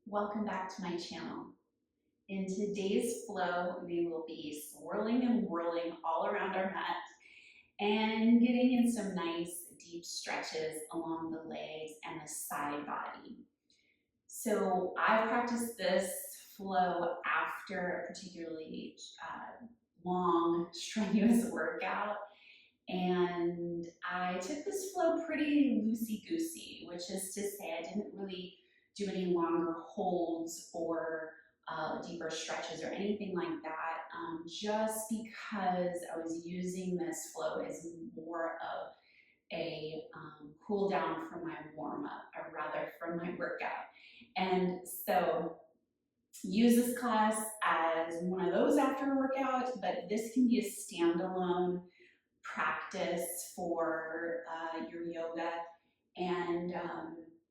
Welcome back to my channel. In today's flow, we will be swirling and whirling all around our mat and getting in some nice deep stretches along the legs and the side body. So I practice this flow after a particularly long, strenuous workout. And I took this flow pretty loosey-goosey, which is to say I didn't really do any longer holds or deeper stretches or anything like that, just because I was using this flow as more of a cool down from my warm up, or rather from my workout. And so use this class as one of those after a workout, but this can be a standalone practice for your yoga, and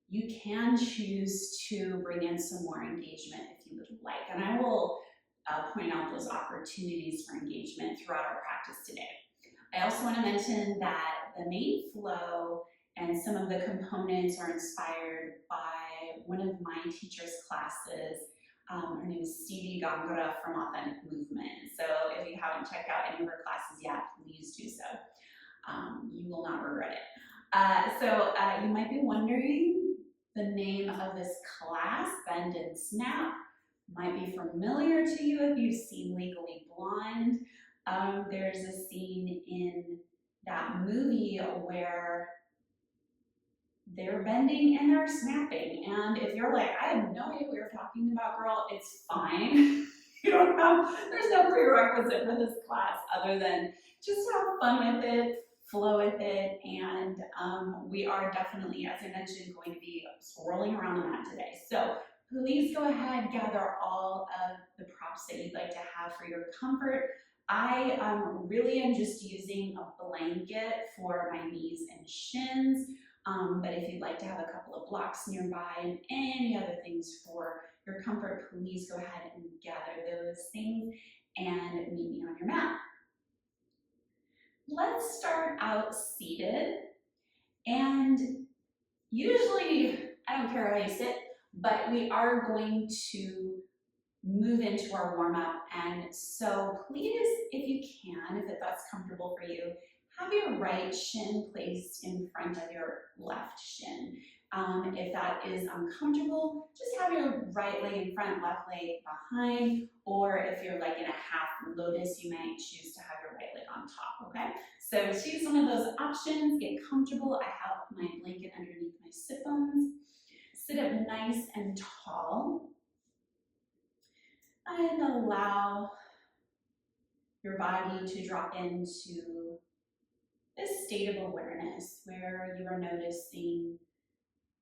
you can choose to bring in some more engagement if you would like, and I will point out those opportunities for engagement throughout our practice today. I also want to mention that the main flow and some of the components are inspired by one of my teacher's classes. Her name is Stevi Gongora from Authentic Movement. So if you haven't checked out any of her classes yet, please do so. You will not regret it. So you might be wondering the name of this class, Bend and Snap. Might be familiar to you if you've seen Legally Blonde. There's a scene in that movie where they're bending and they're snapping. And if you're like, I have no idea what you're talking about, girl, it's fine. There's no prerequisite for this class other than just have fun with it, flow with it, and we are definitely, as I mentioned, going to be swirling around the mat today. So please go ahead, gather all of the props that you'd like to have for your comfort. I really am just using a blanket for my knees and shins. But if you'd like to have a couple of blocks nearby and any other things for your comfort, please go ahead and gather those things and meet me on your mat. Let's start out seated, and usually, I don't care how you sit, but we are going to move into our warm-up, and so please, if you can, if that's comfortable for you, have your right shin placed in front of your left shin. If that is uncomfortable, just have your right leg in front, left leg behind, or if you're like in a half lotus, you might choose to have your right leg on top, okay? So choose one of those options, get comfortable. I have my blanket underneath my sit bones. Sit up nice and tall, and allow your body to drop into this state of awareness where you are noticing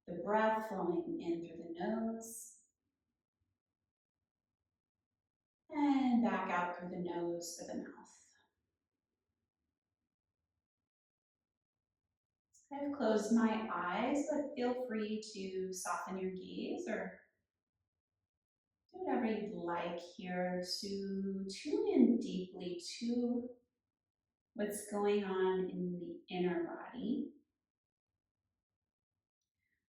the breath flowing in through the nose and back out through the nose or the mouth. I've closed my eyes, but feel free to soften your gaze or do whatever you'd like here to tune in deeply to what's going on in the inner body.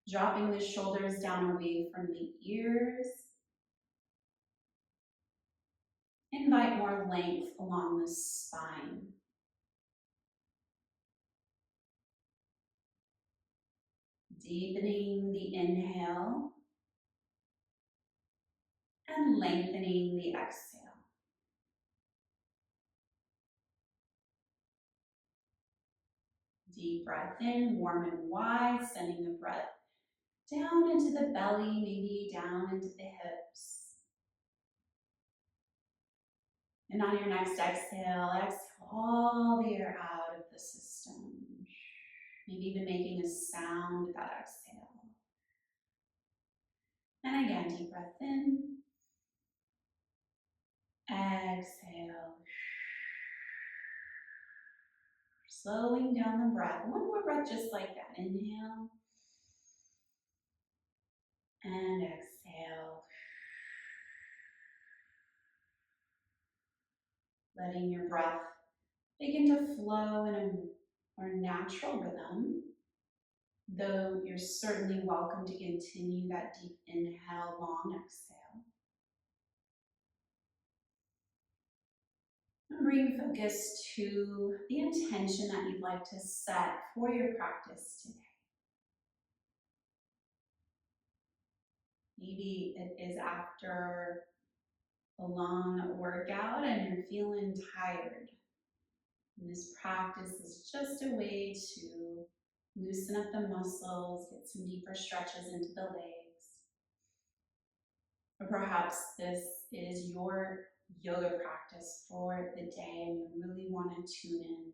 Dropping the shoulders down away from the ears. Invite more length along the spine. Deepening the inhale and lengthening the exhale. Deep breath in, warm and wide, sending the breath down into the belly, maybe down into the hips. And on your next exhale, exhale all the air out of the system. Maybe even making a sound with that exhale. And again, deep breath in. Exhale. Slowing down the breath. One more breath just like that. Inhale. And exhale. Letting your breath begin to flow in a more natural rhythm. though you're certainly welcome to continue that deep inhale, long exhale. And bring focus to the intention that you'd like to set for your practice today. Maybe it is after a long workout and you're feeling tired. And this practice is just a way to loosen up the muscles, get some deeper stretches into the legs. Or perhaps this is your yoga practice for the day and you really want to tune in.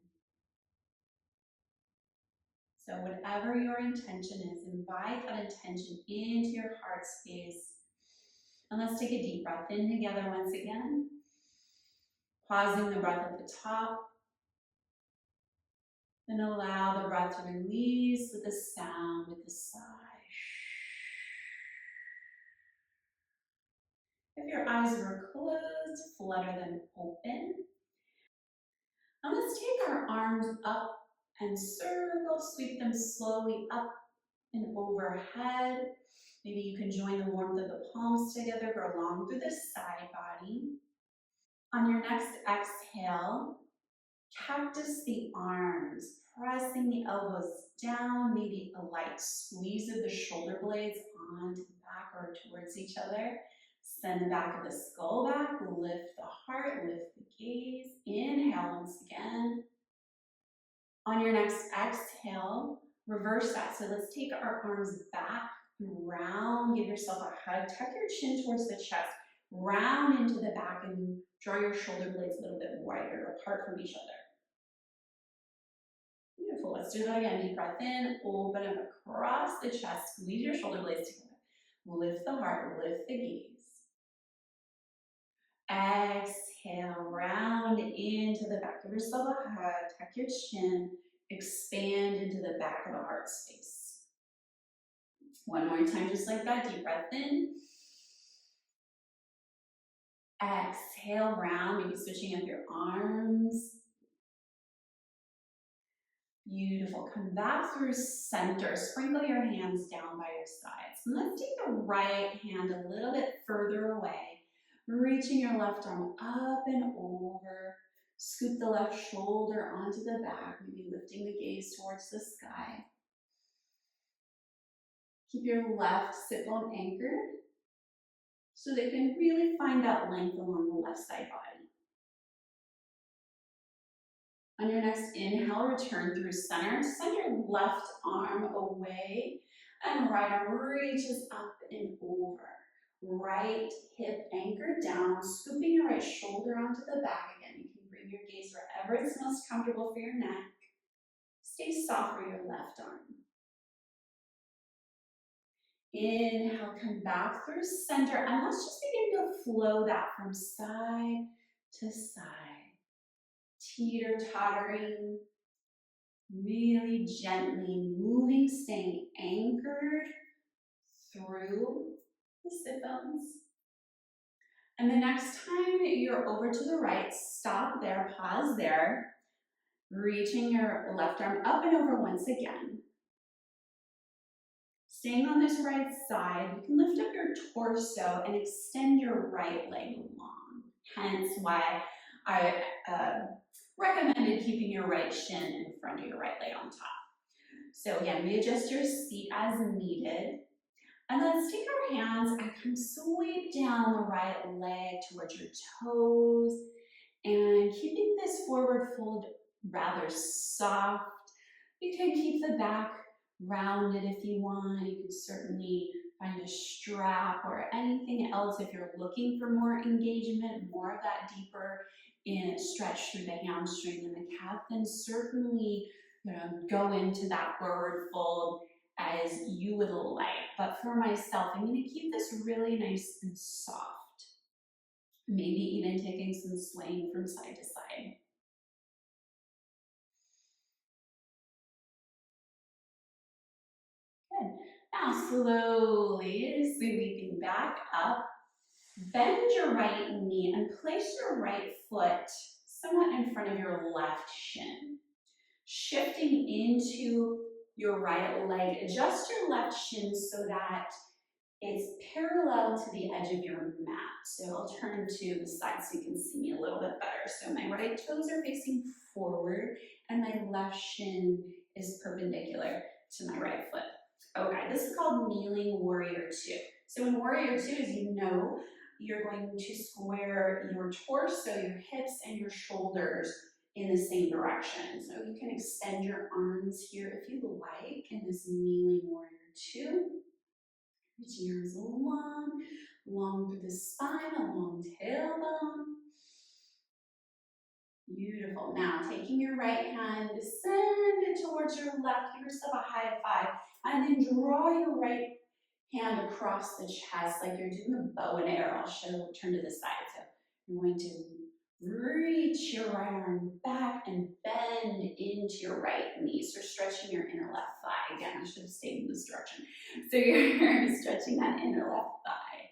So whatever your intention is, invite that intention into your heart space. And let's take a deep breath in together once again. Pausing the breath at the top. Then allow the breath to release with a sound, with a sigh. If your eyes were closed, flutter them open. And let's take our arms up and circle, sweep them slowly up and overhead. Maybe you can join the warmth of the palms together, go along through the side body. On your next exhale, cactus the arms, pressing the elbows down, maybe a light squeeze of the shoulder blades onto the back or towards each other. Send the back of the skull back, lift the heart, lift the gaze. Inhale once again. On your next exhale, reverse that. So let's take our arms back, round, give yourself a hug, tuck your chin towards the chest, round into the back and draw your shoulder blades a little bit wider apart from each other. Beautiful, let's do that again. Deep breath in, open up across the chest, squeeze your shoulder blades together. Lift the heart, lift the gaze. Exhale, round into the back. Give yourself a hug, tuck your chin, expand into the back of the heart space. One more time, just like that. Deep breath in. Exhale, round, maybe switching up your arms. Beautiful. Come back through center. Sprinkle your hands down by your sides. And let's take the right hand a little bit further away. Reaching your left arm up and over. Scoop the left shoulder onto the back, maybe lifting the gaze towards the sky. Keep your left sit bone anchored so they can really find that length along the left side body. On your next inhale, return through center. Send your left arm away and right arm reaches up and over. Right hip anchored down, scooping your right shoulder onto the back again. You can bring your gaze wherever it's most comfortable for your neck. Stay soft for your left arm. Inhale, come back through center, and let's just begin to flow that from side to side. Teeter-tottering, really gently moving, staying anchored through the sit bones. And the next time you're over to the right, stop there, pause there, reaching your left arm up and over once again. Staying on this right side, you can lift up your torso and extend your right leg long. Hence why I recommended keeping your right shin in front of your right leg on top. So again, readjust your seat as needed. And let's take our hands and come sweep down the right leg towards your toes. And keeping this forward fold rather soft. You can keep the back rounded if you want. You can certainly find a strap or anything else if you're looking for more engagement, more of that deeper stretch through the hamstring and the calf, then certainly go into that forward fold as you would like. But for myself, I'm going to keep this really nice and soft. Maybe even taking some swaying from side to side. Good. Now slowly sweeping back up. Bend your right knee and place your right foot somewhat in front of your left shin. Shifting into your right leg. Adjust your left shin so that it's parallel to the edge of your mat. So I'll turn to the side so you can see me a little bit better. So my right toes are facing forward and my left shin is perpendicular to my right foot. Okay, this is called kneeling warrior two. So in warrior two, as you know, you're going to square your torso, your hips, and your shoulders in the same direction. So you can extend your arms here if you like in this kneeling warrior two. Reaching your arms long, long through the spine, a long tailbone. Beautiful. Now, taking your right hand, send it towards your left. Give yourself a high five. And then draw your right hand across the chest like you're doing a bow and arrow. I'll turn to the side. So you're going to reach your right arm back and bend into your right knee. So stretching your inner left thigh. Again, I should have stayed in this direction. So you're stretching that inner left thigh,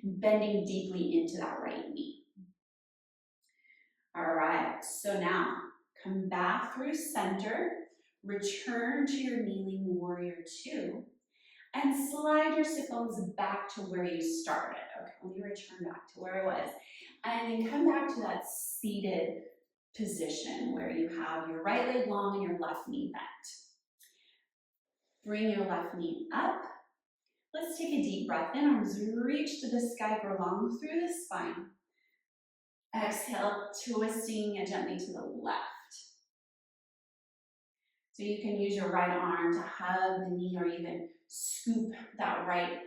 bending deeply into that right knee. All right, so now come back through center, return to your kneeling warrior two, and slide your sit bones back to where you started. Okay, let me return back to where I was. And then come back to that seated position where you have your right leg long and your left knee bent. Bring your left knee up. Let's take a deep breath in. Arms reach to the sky, grow long through the spine. Exhale, twisting gently to the left. So you can use your right arm to hug the knee or even scoop that right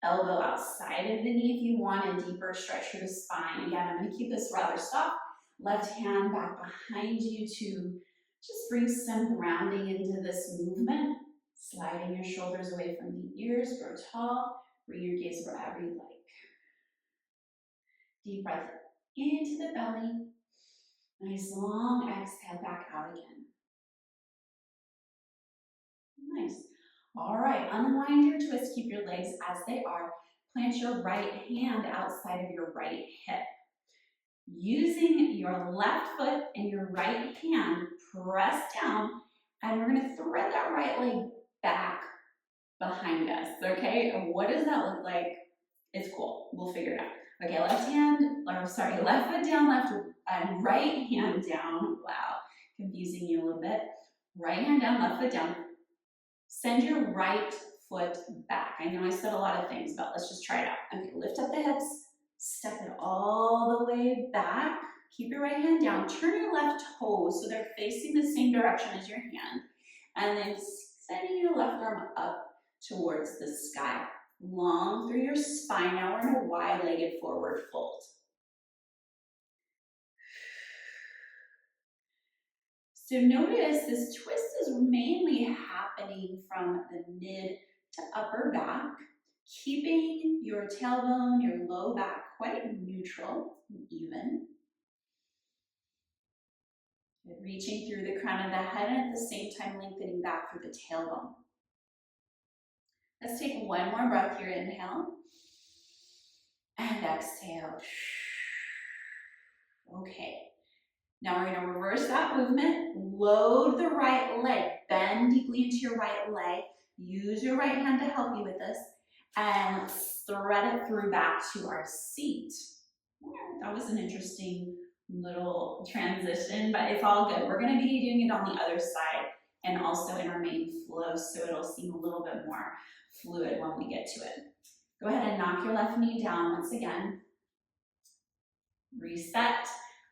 elbow outside of the knee if you want a deeper stretch through the spine. Again, I'm going to keep this rather soft. Left hand back behind you to just bring some grounding into this movement. Sliding your shoulders away from the ears, grow tall. Bring your gaze wherever you like. Deep breath into the belly. Nice long exhale back out again. Nice. All right, unwind your twist. Keep your legs as they are. Plant your right hand outside of your right hip. Using your left foot and your right hand, press down, and we're going to thread that right leg back behind us, okay? And what does that look like? It's cool. We'll figure it out. Okay, left foot down, and right hand down. Wow, confusing you a little bit. Right hand down, left foot down. Send your right foot back. I know I said a lot of things, but let's just try it out. Okay, lift up the hips, step it all the way back. Keep your right hand down. Turn your left toes so they're facing the same direction as your hand. And then sending your left arm up towards the sky. Long through your spine. Now we're in a wide-legged forward fold. So notice this twist is mainly happening from the mid to upper back, keeping your tailbone, your low back quite neutral and even. Reaching through the crown of the head and at the same time lengthening back through the tailbone. Let's take one more breath here. Inhale and exhale. Okay. Now we're going to reverse that movement. Load the right leg. Bend deeply into your right leg. Use your right hand to help you with this. And let's thread it through back to our seat. That was an interesting little transition, but it's all good. We're going to be doing it on the other side and also in our main flow, so it'll seem a little bit more fluid when we get to it. Go ahead and knock your left knee down once again. Reset,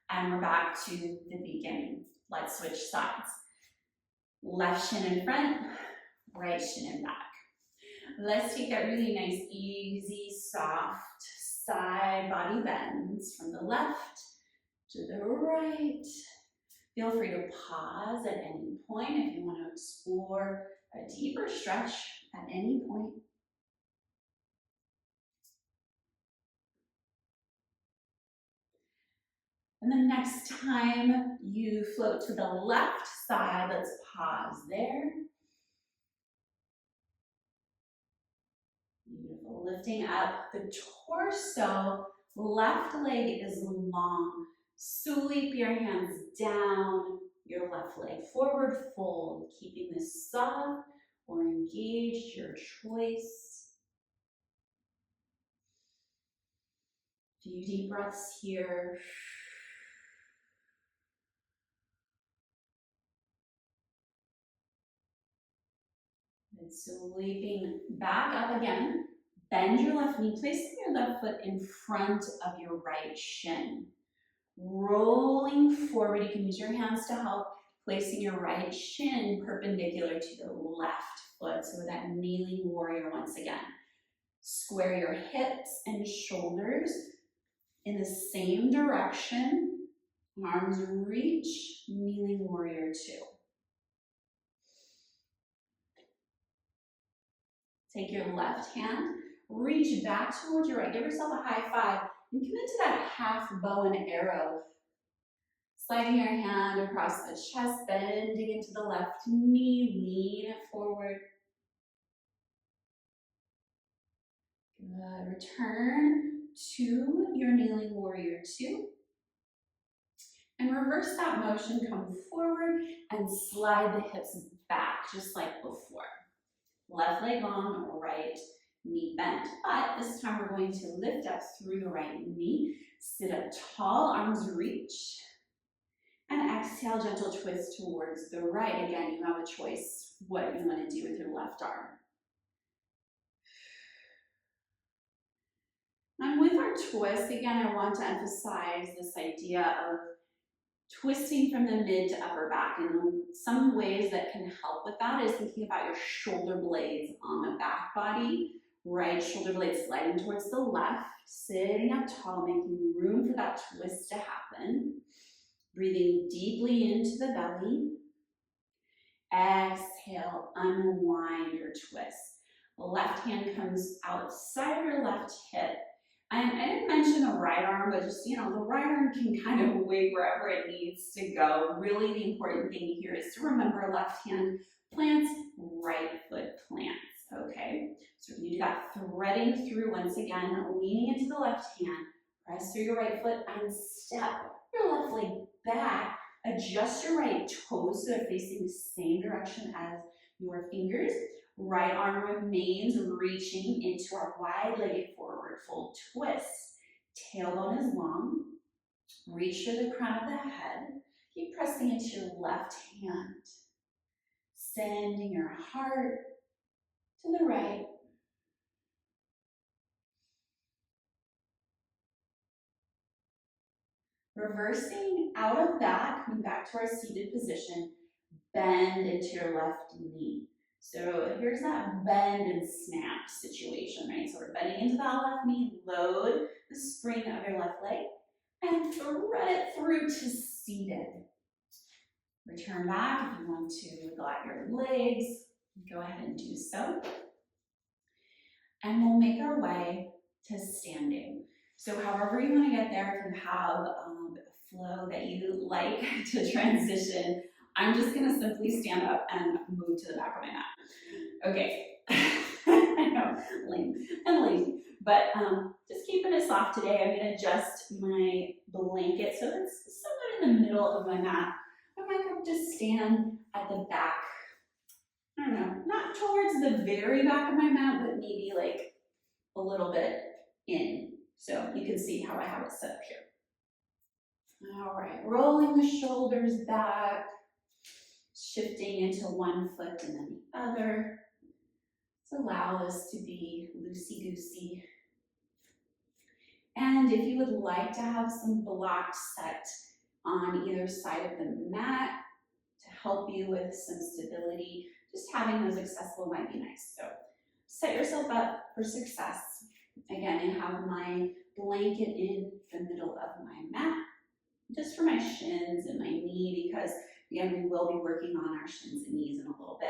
and we're back to the beginning. Let's switch sides. Left shin in front, right shin in back. Let's take that really nice, easy, soft side body bends from the left to the right. Feel free to pause at any point if you want to explore a deeper stretch at any point. And then next time you float to the left side, let's pause there. Beautiful. Lifting up the torso, left leg is long. Sweep your hands down, your left leg forward fold, keeping this soft, or engaged, your choice. Few deep breaths here. And sweeping back up again. Bend your left knee, placing your left foot in front of your right shin. Rolling forward, you can use your hands to help, placing your right shin perpendicular to the left foot. So that kneeling warrior once again. Square your hips and shoulders in the same direction. Arms reach, kneeling warrior two. Take your left hand, reach back towards your right. Give yourself a high five and come into that half bow and arrow. Sliding your hand across the chest, bending into the left knee, lean it forward. Good. Return to your kneeling warrior two. And reverse that motion, come forward and slide the hips back, just like before. Left leg long, right knee bent. But this time we're going to lift up through the right knee, sit up tall, arms reach. And exhale, gentle twist towards the right. Again, you have a choice what you want to do with your left arm. And with our twist, again, I want to emphasize this idea of twisting from the mid to upper back. And some ways that can help with that is thinking about your shoulder blades on the back body. Right shoulder blade sliding towards the left, sitting up tall, making room for that twist to happen. Breathing deeply into the belly. Exhale, unwind your twist. The left hand comes outside your left hip. And I didn't mention the right arm, but just, the right arm can kind of wig wherever it needs to go. Really, the important thing here is to remember left hand plants, right foot plants, okay? So you do that threading through once again, leaning into the left hand, press through your right foot and step your left leg back. Adjust your right toes so they're facing the same direction as your fingers. Right arm remains reaching into our wide-legged forward fold twist. Tailbone is long. Reach for the crown of the head. Keep pressing into your left hand. Sending your heart to the right. Reversing out of that, coming back to our seated position, bend into your left knee. So here's that bend and snap situation, right? So we're bending into that left knee, load the spring of your left leg, and thread it through to seated. Return back if you want to wiggle out your legs, go ahead and do so. And we'll make our way to standing. So however you want to get there, if you have a flow that you like to transition, I'm just going to simply stand up and move to the back of my mat. Okay, I know, lame and lazy, but just keeping it soft today. I'm going to adjust my blanket so it's somewhat in the middle of my mat. I might have to stand at the back. I don't know, not towards the very back of my mat, but maybe like a little bit in. So you can see how I have it set up here. All right, rolling the shoulders back, shifting into one foot and then the other. Let's allow this to be loosey-goosey. And if you would like to have some blocks set on either side of the mat to help you with some stability, just having those accessible might be nice. So set yourself up for success. Again, I have my blanket in the middle of my mat, just for my shins and my knee, because again, we will be working on our shins and knees in a little bit.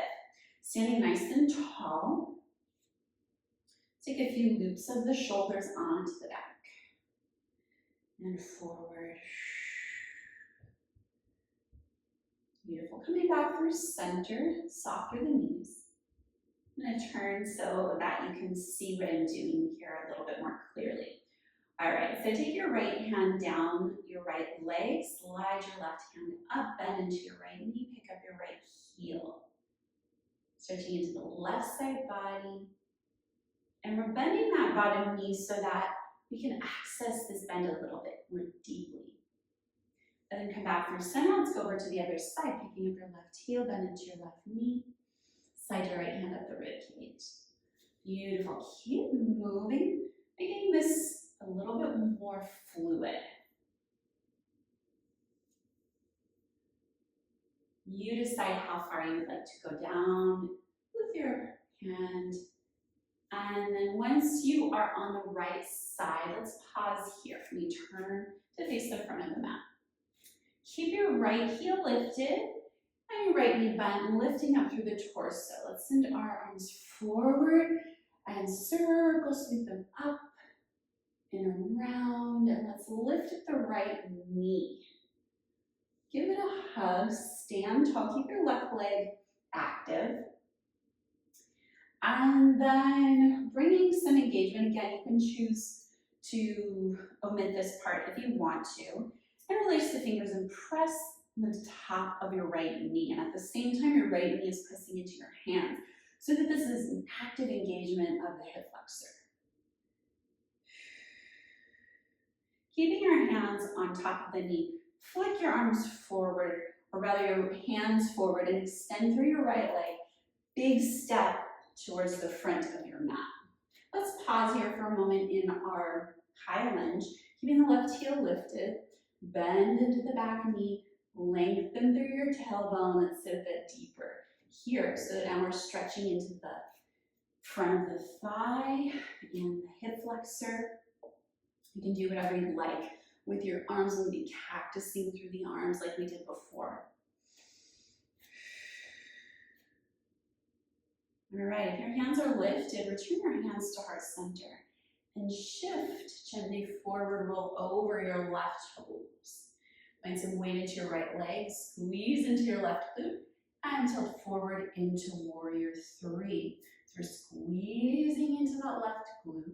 Standing nice and tall. Take a few loops of the shoulders onto the back. And forward. Beautiful. Coming back through center, soft through the knees. I'm going to turn so that you can see what I'm doing here a little bit more clearly. All right, so take your right hand down your right leg, slide your left hand up, bend into your right knee, pick up your right heel. Stretching into the left side body. And we're bending that bottom knee so that we can access this bend a little bit more deeply. And then come back through center. Let's go over to the other side, picking up your left heel, bend into your left knee. Slide your right hand up the rib cage. Beautiful. Keep moving, making this a little bit more fluid. You decide how far you'd like to go down with your hand. And then once you are on the right side, let's pause here. We turn to face the front of the mat. Keep your right heel lifted and your right knee bent, lifting up through the torso. Let's send our arms forward and circle, sweep them up and around. And let's lift at the right knee. Give it a hug, stand tall, keep your left leg active. And then bringing some engagement, again, you can choose to omit this part if you want to. And release the fingers and press the top of your right knee. And at the same time, your right knee is pressing into your hand so that this is an active engagement of the hip flexor. Keeping your hands on top of the knee, flick your arms forward, or rather your hands forward, and extend through your right leg. Big step towards the front of your mat. Let's pause here for a moment in our high lunge, keeping the left heel lifted, bend into the back knee, lengthen through your tailbone. Let's sit a bit deeper here, so that now we're stretching into the front of the thigh and the hip flexor. You can do whatever you like with your arms. We'll be cactusing through the arms like we did before. All right, if your hands are lifted, return your hands to heart center and shift gently forward, roll over your left toes. Find some weight into your right leg, squeeze into your left glute, and tilt forward into warrior three. So we're squeezing into that left glute.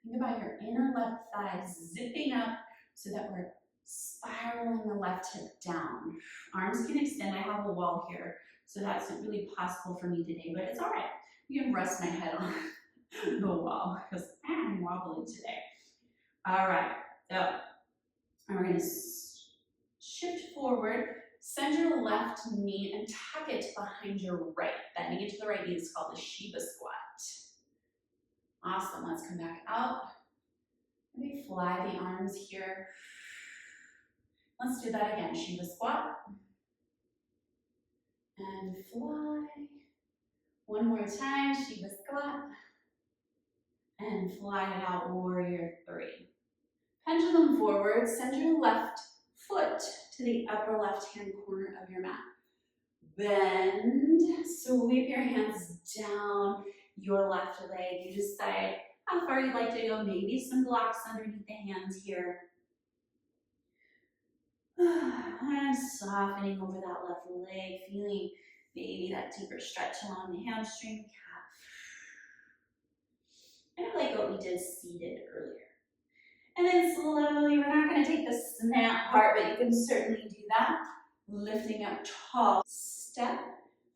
Think about your inner left thigh zipping up so that we're spiraling the left hip down. Arms can extend. I have a wall here, so that's not really possible for me today, but it's all right. You can rest my head on the wall because I'm wobbling today. All right, so we're going to shift forward, send your left knee and tuck it behind your right. Bending into the right knee is called the Shiva squat. Awesome, let's come back out. Maybe fly the arms here. Let's do that again, Shiva squat. And fly. One more time, Shiva squat. And fly it out, warrior three. Pendulum forward, send your left foot to the upper left-hand corner of your mat. Bend, sweep your hands down your left leg. You decide how far you'd like to go, maybe some blocks underneath the hands here. And softening over that left leg, feeling maybe that deeper stretch along the hamstring, calf. Kind of like what we did seated earlier. And then slowly, we're not going to take the snap part, but you can certainly do that. Lifting up tall. Step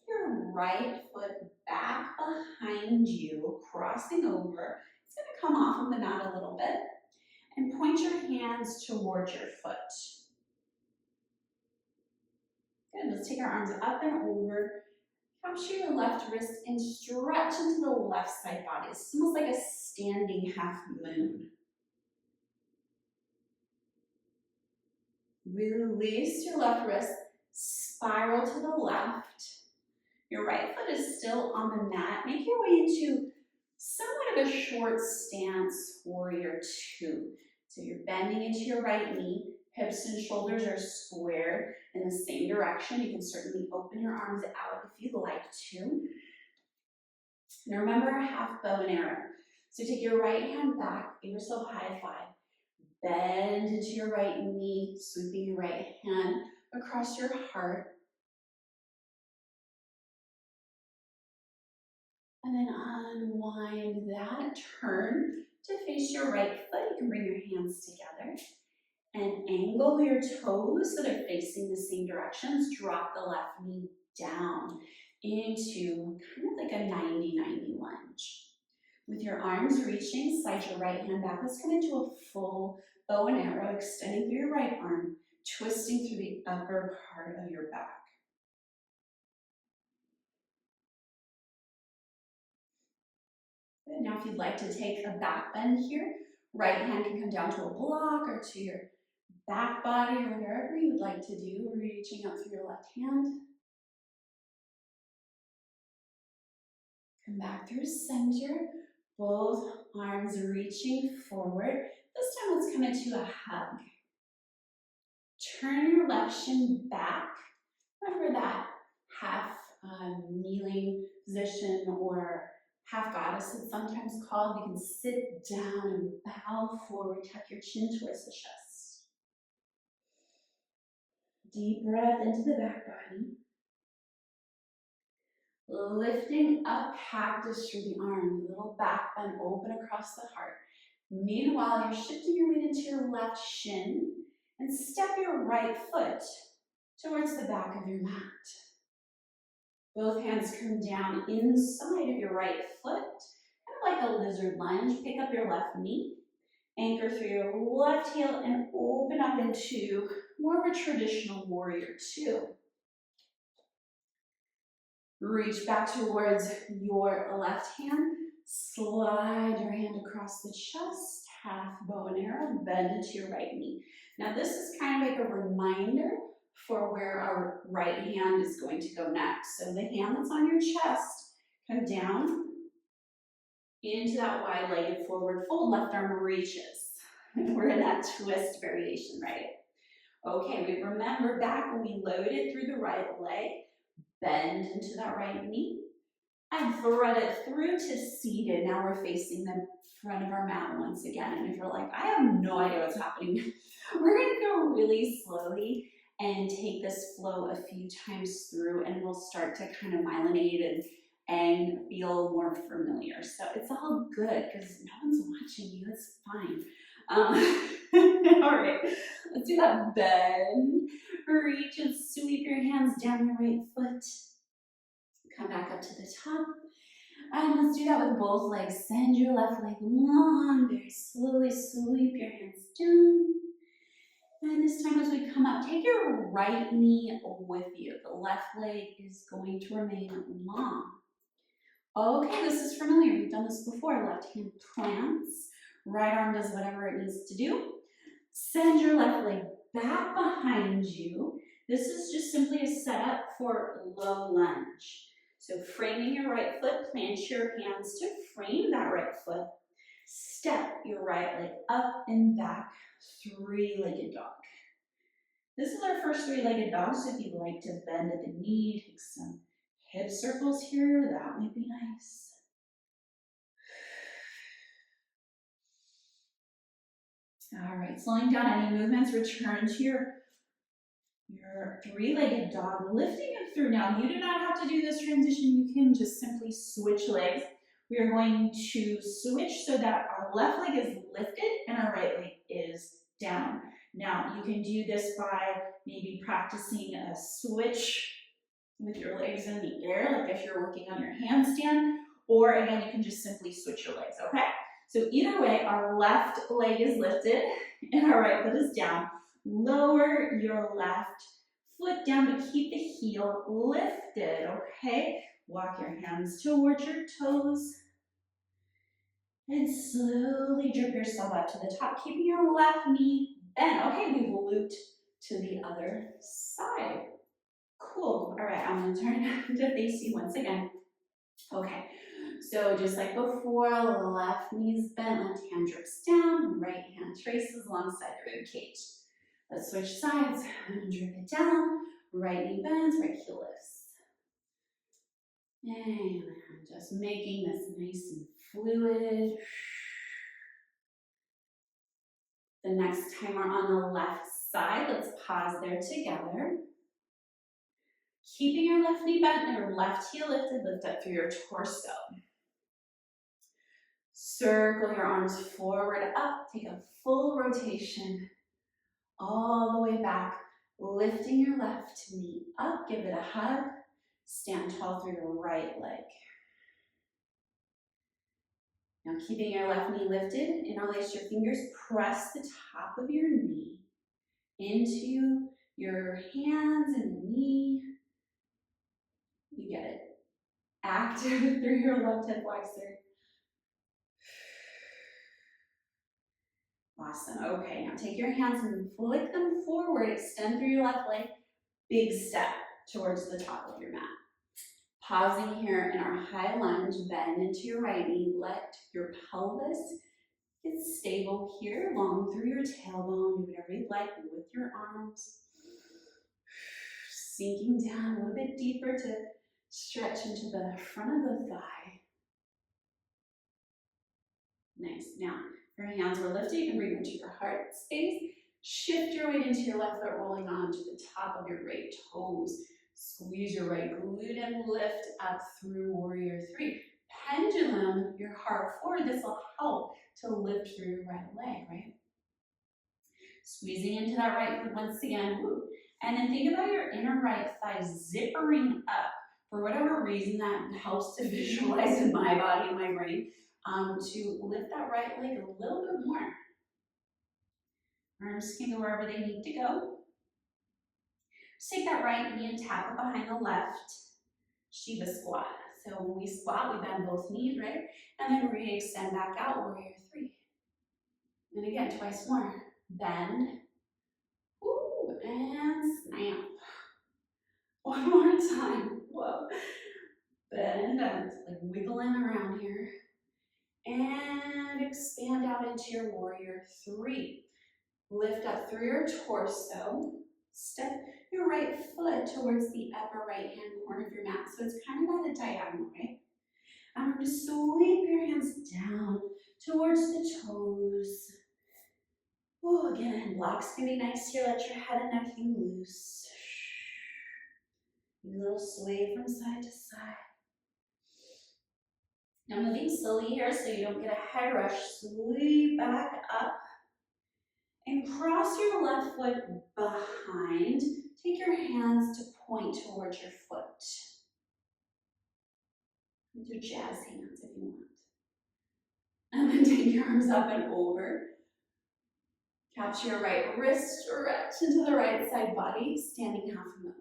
your right foot back behind you, crossing over. It's going to come off of the mat a little bit. And point your hands towards your foot. Good, let's take our arms up and over. Capture your left wrist and stretch into the left side body. It's almost like a standing half moon. Release your left wrist, spiral to the left. Your right foot is still on the mat. Make your way into somewhat of a short stance, warrior two. So you're bending into your right knee, hips and shoulders are squared in the same direction. You can certainly open your arms out if you'd like to. And remember a half bow and arrow. So take your right hand back, give yourself high five. Bend into your right knee, sweeping your right hand across your heart. And then unwind that, turn to face your right foot. You can bring your hands together and angle your toes so they're facing the same directions. Drop the left knee down. into kind of like a 90-90 lunge. With your arms reaching, slide your right hand back. Let's come into a full bow and arrow, extending through your right arm, twisting through the upper part of your back. Good. Now if you'd like to take a back bend here, right hand can come down to a block or to your back body or whatever you would like to do, reaching up through your left hand. Come back through center, both arms reaching forward. This time let's come into a hug. Turn your left shin back. Remember that half kneeling position or half goddess it's sometimes called. You can sit down and bow forward, tuck your chin towards the chest. Deep breath into the back body. Lifting up cactus through the arm, little back bend open across the heart. Meanwhile, you're shifting your weight into your left shin and step your right foot towards the back of your mat. Both hands come down inside of your right foot, kind of like a lizard lunge. Pick up your left knee, anchor through your left heel, and open up into more of a traditional warrior two. Reach back towards your left hand, slide your hand across the chest, half bow and arrow, bend into your right knee. Now this is kind of like a reminder for where our right hand is going to go next. So the hand that's on your chest, come down into that wide-legged forward fold, left arm reaches. We're in that twist variation, right? Okay, we remember back when we loaded through the right leg, bend into that right knee, and thread it through to seated. Now we're facing the front of our mat once again. And if you're like, I have no idea what's happening, we're gonna go really slowly and take this flow a few times through, and we'll start to kind of myelinate and feel more familiar. So it's all good because no one's watching you, it's fine. All right, let's do that bend. Reach and sweep your hands down your right foot. Come back up to the top. And let's do that with both legs. Send your left leg long, very slowly sweep your hands down. And this time as we come up, take your right knee with you. The left leg is going to remain long. Okay, this is familiar. We've done this before. Left hand plants. Right arm does whatever it needs to do. Send your left leg back behind you. This is just simply a setup for low lunge. So framing your right foot, plant your hands to frame that right foot. Step your right leg up and back, three-legged dog. This is our first three-legged dog, so if you'd like to bend at the knee, take some hip circles here, that might be nice. All right, slowing down any movements, return to your three-legged dog, lifting up through. Now, you do not have to do this transition. You can just simply switch legs. We are going to switch so that our left leg is lifted and our right leg is down. Now, you can do this by maybe practicing a switch with your legs in the air, like if you're working on your handstand, or again, you can just simply switch your legs, okay? So either way, our left leg is lifted and our right foot is down. Lower your left foot down, but keep the heel lifted, okay? Walk your hands towards your toes. And slowly drip yourself up to the top, keeping your left knee bent. Okay, we've looped to the other side. Cool. All right, I'm gonna turn to face you once again. Okay, so just like before, left knee's bent, left hand drips down, right hand traces alongside the rib cage. Let's switch sides, drip it down, right knee bends, right heel lifts. And just making this nice and fluid. The next time we're on the left side, let's pause there together. Keeping your left knee bent and your left heel lifted, lift up through your torso. Circle your arms forward, up, take a full rotation, all the way back, lifting your left knee up, give it a hug, Stand tall through your right leg. Now keeping your left knee lifted, interlace your fingers, press the top of your knee into your hands and the knee. You get it. Active through your left hip flexor. Awesome. Okay, now take your hands and flick them forward. Extend through your left leg. Big step towards the top of your mat. Pausing here in our high lunge, bend into your right knee. Let your pelvis get stable here, long through your tailbone. Do whatever you like with your arms. Sinking down a little bit deeper to stretch into the front of the thigh. Nice. Now, your hands are lifted. You can bring them to your heart space. Shift your weight into your left foot, rolling onto the top of your right toes. Squeeze your right glute and lift up through warrior three. Pendulum your heart forward. This will help to lift through your right leg, right? Squeezing into that right glute once again. Woo. And then think about your inner right thigh zippering up. For whatever reason, that helps to visualize in my body, my brain, to lift that right leg a little bit more. Arms can go wherever they need to go. Just take that right knee and tap it behind the left. Shiva squat. So when we squat, we bend both knees, right? And then re-extend back out, warrior three. And again, twice more. Bend. Ooh, and snap. One more time. Whoa. Bend. It's like wiggling around here. And expand out into your warrior three. Lift up through your torso. Step your right foot towards the upper right-hand corner of your mat. So it's kind of at a diagonal, right? I'm going to sweep your hands down towards the toes. Oh, again, blocks can be nice here. Let your head and neck hang loose. A little sway from side to side. Now moving slowly here so you don't get a head rush. Sweep back up. And cross your left foot behind. Take your hands to point towards your foot. Do jazz hands if you want. And then take your arms up and over. Catch your right wrist, stretch into the right side body, standing half moon.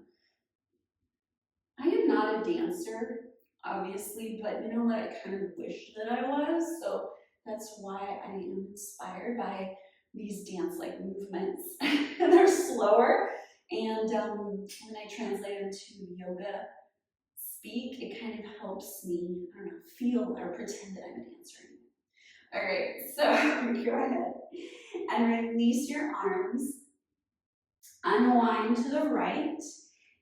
I am not a dancer, obviously, but you know what? I kind of wish that I was. So that's why I am inspired by these dance-like movements. They're slower, and when I translate them to yoga speak, it kind of helps me, I don't know, feel or pretend that I'm a dancer. All right, so go ahead and release your arms. Unwind to the right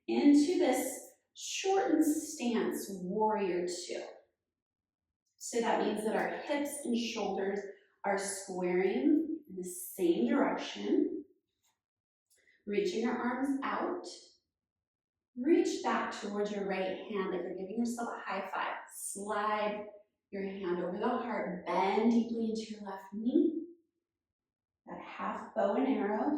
into this shortened stance, warrior two. So that means that our hips and shoulders are squaring in the same direction. Reaching your arms out. Reach back towards your right hand like you're giving yourself a high five. Slide your hand over the heart. Bend deeply into your left knee. That half bow and arrow.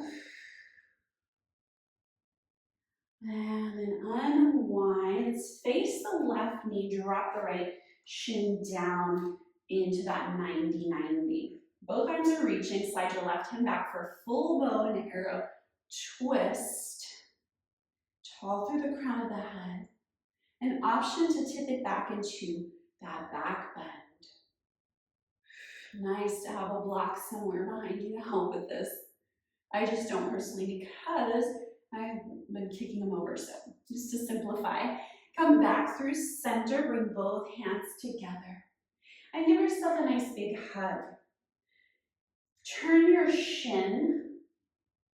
And then unwind. Let's face the left knee. Drop the right shin down into that 90-90. Both arms are reaching. Slide your left hand back for a full bow and arrow twist. Tall through the crown of the head. An option to tip it back into that back bend. Nice to have a block somewhere behind you to help with this. I just don't personally because I've been kicking them over. So just to simplify, come back through center, bring both hands together. And give yourself a nice big hug. Turn your shin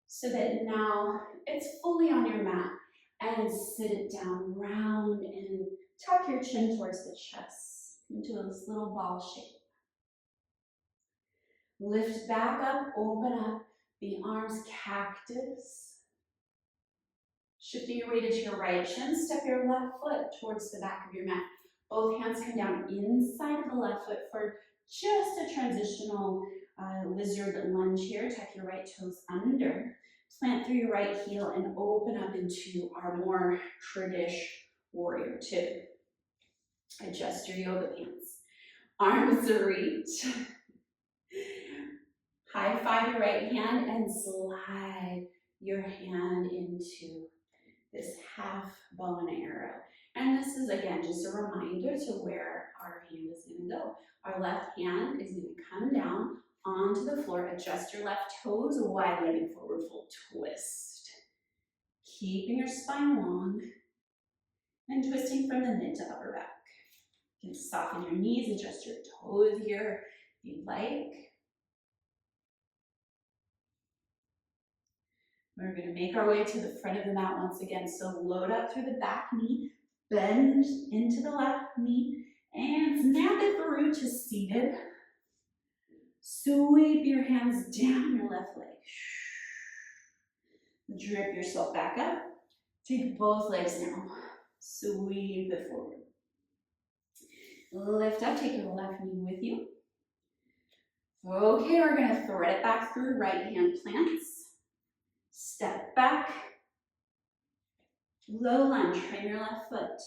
so that now it's fully on your mat. And sit it down, round, and tuck your chin towards the chest into this little ball shape. Lift back up, open up the arms, cactus. Shifting your weight into your right shin, step your left foot towards the back of your mat. Both hands come down inside of the left foot for just a transitional lizard lunge here. Tuck your right toes under. Plant through your right heel and open up into our more tradish Warrior two. Adjust your yoga pants. Arms reach. High five your right hand and slide your hand into this half bow and arrow. And this is, again, just a reminder to where our hand is going to go. Our left hand is going to come down onto the floor. Adjust your left toes, wide-legged forward fold twist. Keeping your spine long and twisting from the mid to upper back. You can soften your knees, adjust your toes here if you'd like. We're going to make our way to the front of the mat once again. So load up through the back knee, bend into the left knee, and snap it through to seated. Sweep your hands down your left leg. Drip yourself back up. Take both legs now. Sweep it forward. Lift up, take your left knee with you. Okay, we're going to thread it back through right hand plants. Step back, low lunge, frame your left foot.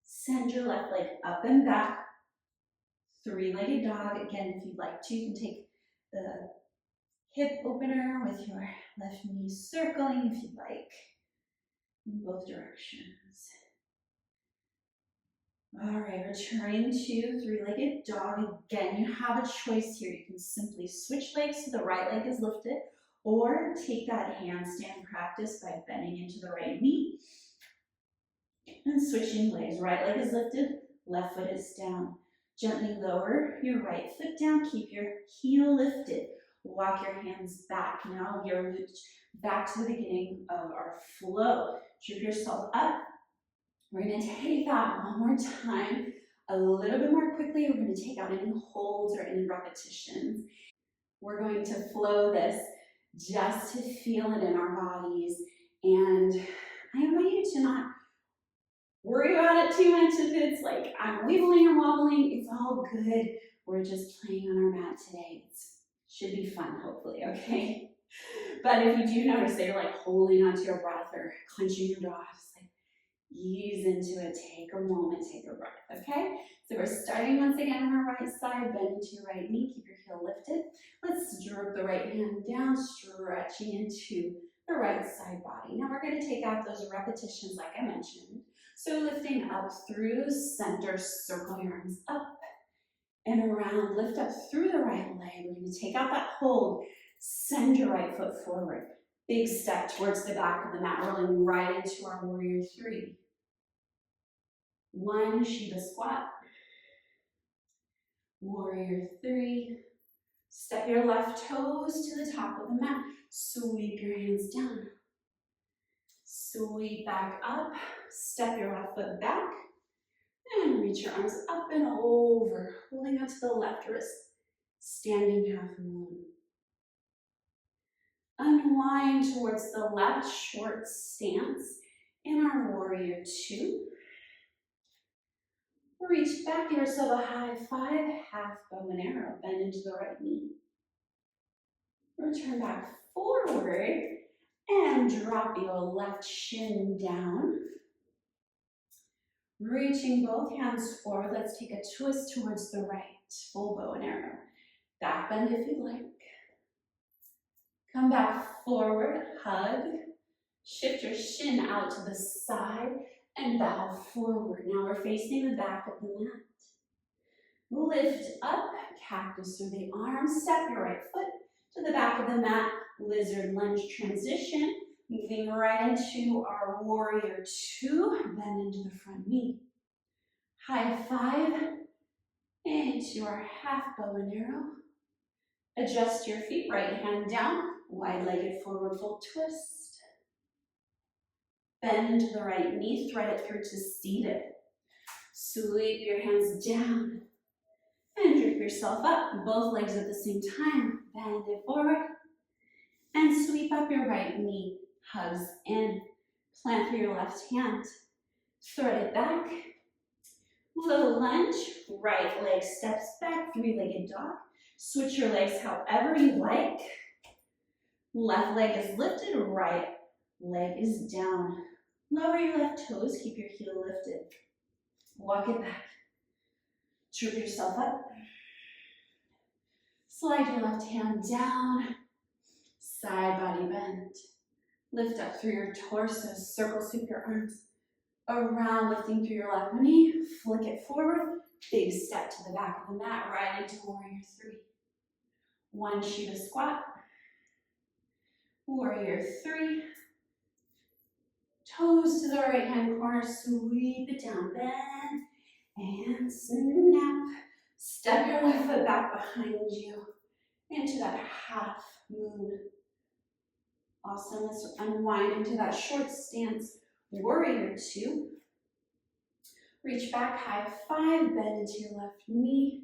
Send your left leg up and back. Three-legged dog. Again, if you'd like to, you can take the hip opener with your left knee circling if you'd like, in both directions. All right, returning to three-legged dog. Again, you have a choice here. You can simply switch legs so the right leg is lifted, or take that handstand practice by bending into the right knee and switching legs. Right leg is lifted, left foot is down. Gently lower your right foot down, keep your heel lifted. Walk your hands back. Now you're back to the beginning of our flow. Drip yourself up. We're going to take that one more time, a little bit more quickly. We're going to take out any holds or any repetitions. We're going to flow this just to feel it in our bodies. And I invite you to not worry about it too much if it's like I'm wiggling or wobbling. It's all good. We're just playing on our mat today. It should be fun, hopefully, okay? But if you do notice that you're like holding onto your breath or clenching your jaw, just like ease into it. Take a moment, take a breath, okay? So we're starting once again on our right side. Bend into your right knee, keep your heel lifted. Let's drop the right hand down, stretching into the right side body. Now we're going to take out those repetitions like I mentioned. So lifting up through center, circle your arms up and around. Lift up through the right leg. We're going to take out that hold. Send your right foot forward. Big step towards the back of the mat, rolling right into our warrior three. One Shiva squat. Warrior three. Step your left toes to the top of the mat. Sweep your hands down. Sweep back up. Step your left foot back. And reach your arms up and over, holding onto the left wrist. Standing half moon. Unwind towards the left, short stance in our warrior two. Reach back, give yourself a high five, half bow and arrow, bend into the right knee. Return back forward and drop your left shin down. Reaching both hands forward, let's take a twist towards the right, full bow and arrow. Back bend if you'd like. Come back forward, hug. Shift your shin out to the side and bow forward. Now we're facing the back of the mat. Lift up, cactus through the arms. Step your right foot to the back of the mat. Lizard lunge transition. Moving right into our warrior two. Bend into the front knee. High five. Into our half bow and arrow. Adjust your feet, right hand down. Wide-legged forward fold twist. Bend into the right knee, thread it through to seated. Sweep your hands down and drip yourself up. Both legs at the same time. Bend it forward and sweep up your right knee. Hugs in. Plant through your left hand. Thread it back. Low lunge. Right leg steps back. Three-legged dog. Switch your legs however you like. Left leg is lifted, right leg is down. Lower your left toes, keep your heel lifted. Walk it back. Trip yourself up. Slide your left hand down. Side body bend. Lift up through your torso. Circle sweep your arms around, lifting through your left knee. Flick it forward. Big step to the back of the mat, right into warrior three. One, shoot a squat. Warrior three. Toes to the right hand corner, sweep it down, bend, and snap. Step your left foot back behind you into that half moon. Awesome, let's unwind into that short stance, warrior two. Reach back, high five, bend into your left knee,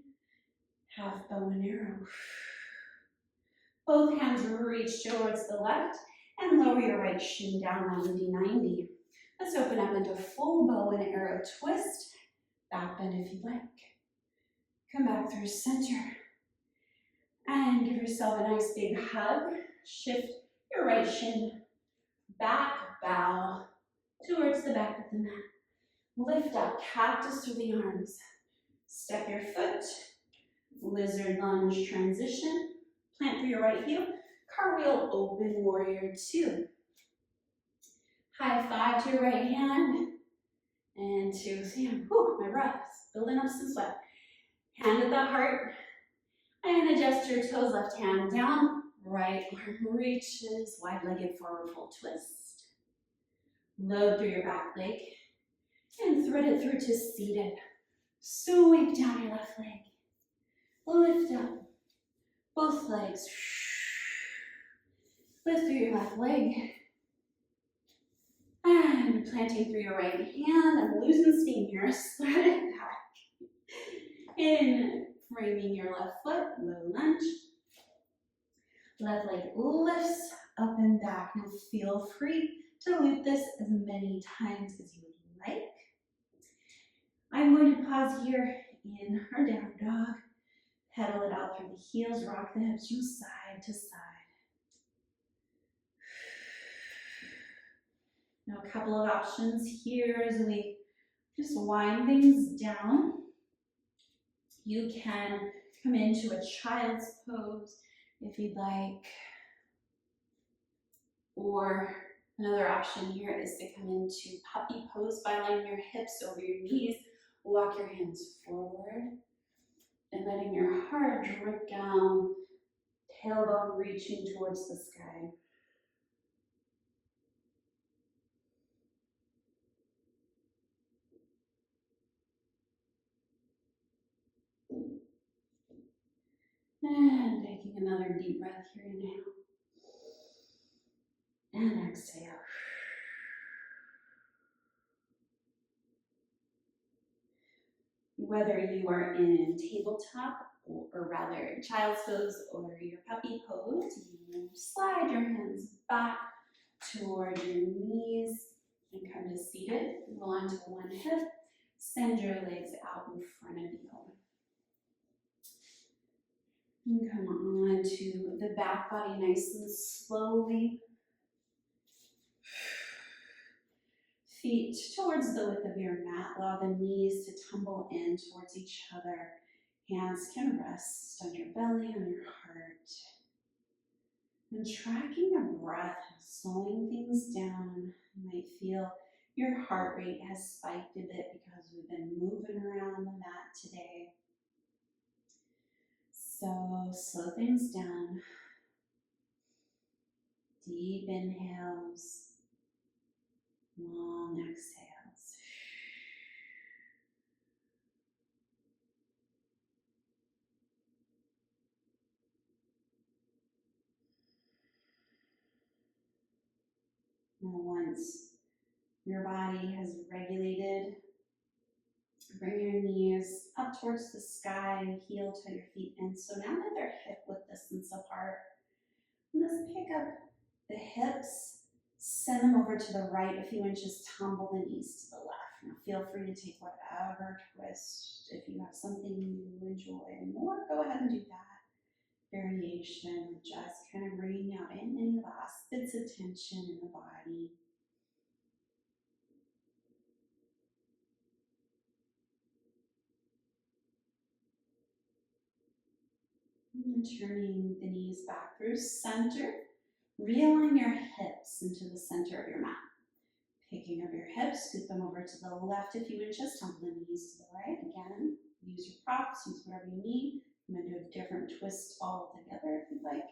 half bow and arrow. Both hands reach towards the left and lower your right shin down, 90-90. Let's open up into full bow and arrow twist. Back bend if you'd like. Come back through center. And give yourself a nice big hug. Shift your right shin back, bow towards the back of the mat. Lift up, cactus through the arms. Step your foot. Lizard lunge transition. Plant through your right heel. Cartwheel open warrior two. High five to your right hand. And two, whew, my breath, building up some sweat. Hand at the heart. And adjust your toes, left hand down. Right arm reaches, wide-legged forward fold twist. Load through your back leg. And thread it through to seated. Sweep down your left leg. Lift up both legs. Lift through your left leg. And planting through your right hand. I'm losing steam here. Slide it back. In framing your left foot, low lunge. Left leg lifts up and back. Now feel free to loop this as many times as you would like. I'm going to pause here in our down dog. Pedal it out through the heels, rock the hips from side to side. Now a couple of options here as we just wind things down. You can come into a child's pose if you'd like. Or another option here is to come into puppy pose by laying your hips over your knees. Walk your hands forward and letting your heart drip down, tailbone reaching towards the sky. And taking another deep breath here, inhale. And exhale. Whether you are in tabletop, or rather child's pose or your puppy pose, you slide your hands back toward your knees and come to seated. Roll onto one hip. Send your legs out in front of you. And come on to the back body nice and slowly. Feet towards the width of your mat. Allow the knees to tumble in towards each other. Hands can rest on your belly, on your heart. And tracking your breath, slowing things down. You might feel your heart rate has spiked a bit because we've been moving around the mat today. So slow things down. Deep inhales. Long exhales. Now once your body has regulated, bring your knees up towards the sky, heel to your feet in. So now that they're hip width distance apart, let's pick up the hips, send them over to the right a few inches, tumble the knees to the left. Now feel free to take whatever twist. If you have something you enjoy more, go ahead and do that variation. Just kind of bringing out any last bits of tension in the body. And turning the knees back through center. Realign your hips into the center of your mat. Picking up your hips, scoot them over to the left a few inches, tumble the knees to the right. Again, use your props, use whatever you need. I'm going to do a different twist all together if you'd like.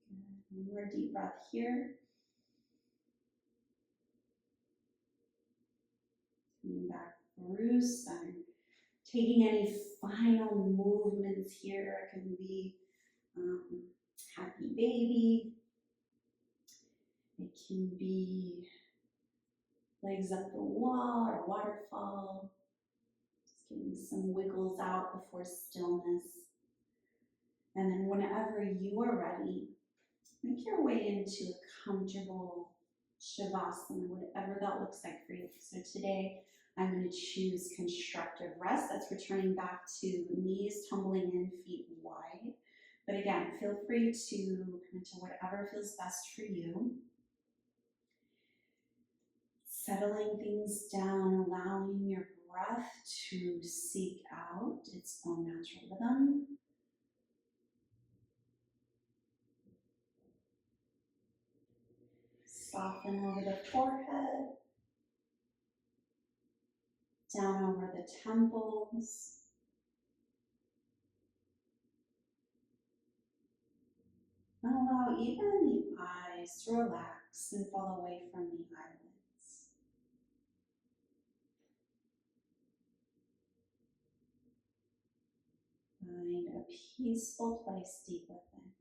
Good. One more deep breath here. Coming back through center. Taking any final movements here. It can be happy baby. It can be legs up the wall or waterfall. Just getting some wiggles out before stillness. And then whenever you are ready, make your way into a comfortable Shavasana, whatever that looks like for you. So today, I'm going to choose constructive rest. That's returning back to knees tumbling in, feet wide. But again, feel free to come into whatever feels best for you. Settling things down, allowing your breath to seek out its own natural rhythm. Soften over the forehead, down over the temples. And allow even the eyes to relax and fall away from the eyelids. Find a peaceful place deep within.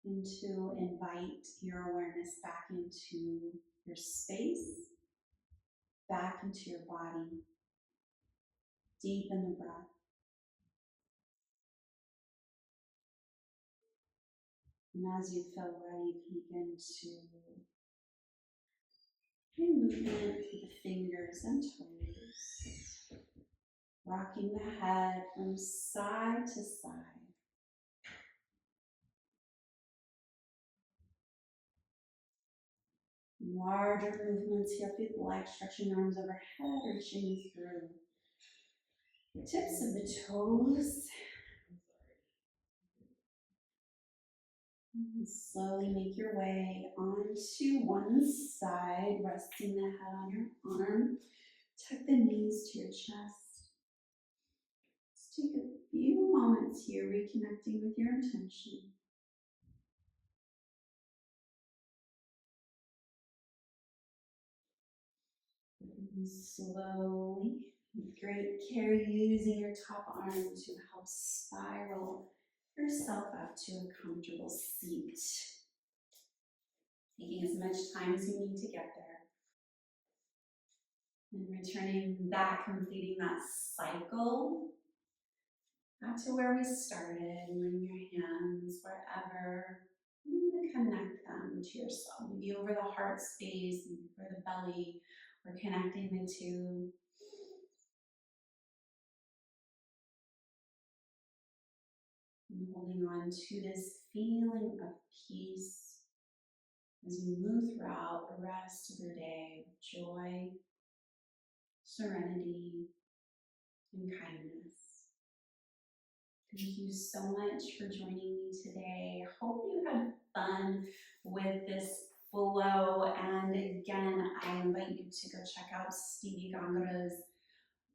And to invite your awareness back into your space, back into your body. Deepen the breath. And as you feel ready, begin to do movement through the fingers and toes, rocking the head from side to side. Larger movements here, if you'd like, stretching arms overhead, reaching through the tips of the toes. And slowly make your way onto one side, resting the head on your arm. Tuck the knees to your chest. Let's take a few moments here, reconnecting with your intention. And slowly, with great care, using your top arm to help spiral yourself up to a comfortable seat. Taking as much time as you need to get there. And returning back, completing that cycle back to where we started. Bring your hands wherever. You want to connect them to yourself, maybe over the heart space, maybe for the belly, or connecting the two. And holding on to this feeling of peace as you move throughout the rest of your day with joy, serenity, and kindness. Thank you so much for joining me today. Hope you had fun with this flow. And again, I invite you to go check out Stevi Gongora's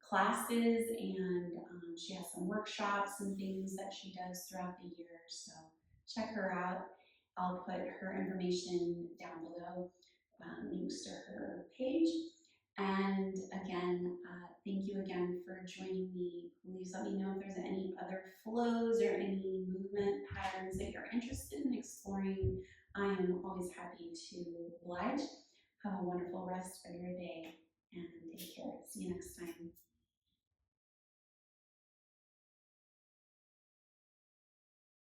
classes, and she has some workshops and things that she does throughout the year. So check her out. I'll put her information down below, links to her page. And again, thank you again for joining me. Please let me know if there's any other flows or any movement patterns that you're interested in exploring. I am always happy to oblige. Have a wonderful rest of your day and take care. See you next time.